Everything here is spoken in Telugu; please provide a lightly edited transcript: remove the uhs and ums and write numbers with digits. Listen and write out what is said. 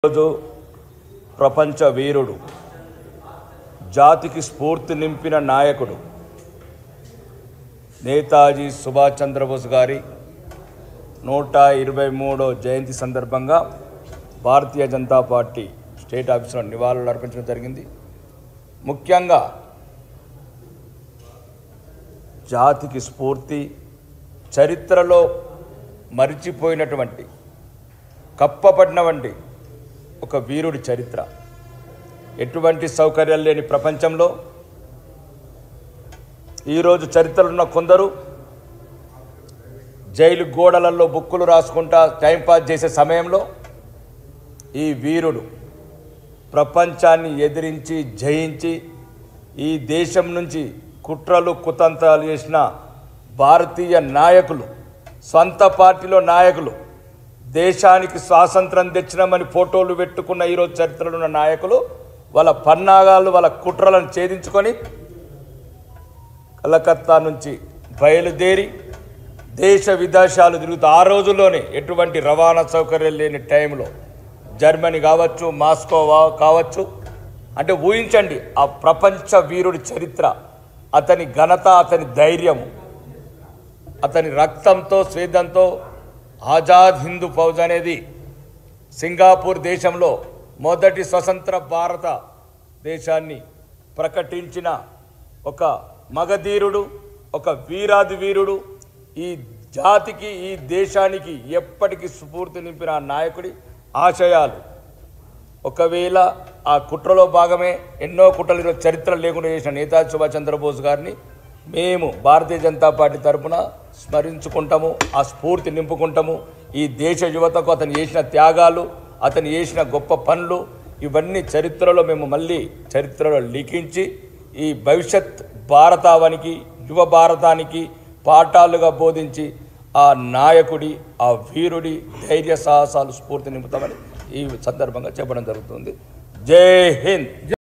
రోజు ప్రపంచ వీరుడు జాతికి స్ఫూర్తి నింపిన నాయకుడు నేతాజీ సుభాష్ చంద్రబోస్ గారి 123వ జయంతి సందర్భంగా భారతీయ జనతా పార్టీ స్టేట్ ఆఫీసులో నివాళులు అర్పించడం జరిగింది। ముఖ్యంగా జాతికి స్ఫూర్తి చరిత్రలో మరిచిపోయినటువంటి కప్పబడినటువంటి ఒక వీరుడి చరిత్ర। ఎటువంటి సౌకర్యాలు లేని ప్రపంచంలో ఈరోజు చరిత్రలో ఉన్న కొందరు జైలు గోడలలో బుక్కులు రాసుకుంటా టైంపాస్ చేసే సమయంలో ఈ వీరుడు ప్రపంచాన్ని ఎదిరించి జయించి ఈ దేశం నుంచి కుట్రలు కుతంత్రాలు చేసిన భారతీయ నాయకులు, సొంత పార్టీలో నాయకులు, దేశానికి స్వాతంత్రం తెచ్చినామని ఫోటోలు పెట్టుకున్న ఈరోజు చరిత్రలో ఉన్న నాయకులు వాళ్ళ పన్నాగాలు, వాళ్ళ కుట్రలను ఛేదించుకొని కలకత్తా నుంచి బయలుదేరి దేశ విదేశాలు తిరుగుతూ ఆ రోజుల్లోనే ఎటువంటి రవాణా సౌకర్యం లేని టైంలో జర్మనీ కావచ్చు, మాస్కో కావచ్చు, అంటే ఊహించండి ఆ ప్రపంచ వీరుడి చరిత్ర, అతని ఘనత, అతని ధైర్యము, అతని రక్తంతో స్వేదంతో ఆజాద్ హిందూ ఫౌజ్ అనేది సింగపూర్ దేశంలో మొదటి స్వతంత్ర భారత దేశాన్ని ప్రకటించిన ఒక మగధీరుడు, ఒక వీరాది వీరుడు, ఈ జాతికి ఈ దేశానికి ఎప్పటికీ స్ఫూర్తి నింపిన ఆ నాయకుడి ఆశయాలు ఒకవేళ ఆ కుట్రలో భాగమే ఎన్నో కుట్రలు చరిత్ర లేకుండా చేసిన నేతాజీ సుభాష్ చంద్రబోస్ గారిని మేము భారతీయ జనతా పార్టీ తరఫున స్మరించుకుంటాము, ఆ స్ఫూర్తి నింపుకుంటాము। ఈ దేశ యువతకు అతను చేసిన త్యాగాలు, అతను చేసిన గొప్ప పనులు ఇవన్నీ చరిత్రలో మేము మళ్ళీ చరిత్రలో లిఖించి ఈ భవిష్యత్ భారతావనికి, యువ భారతానికి పాఠాలుగా బోధించి ఆ నాయకుడి, ఆ వీరుడి ధైర్య సాహసాలు స్ఫూర్తి నింపుతామని ఈ సందర్భంగా చెప్పడం జరుగుతుంది। జై హింద్।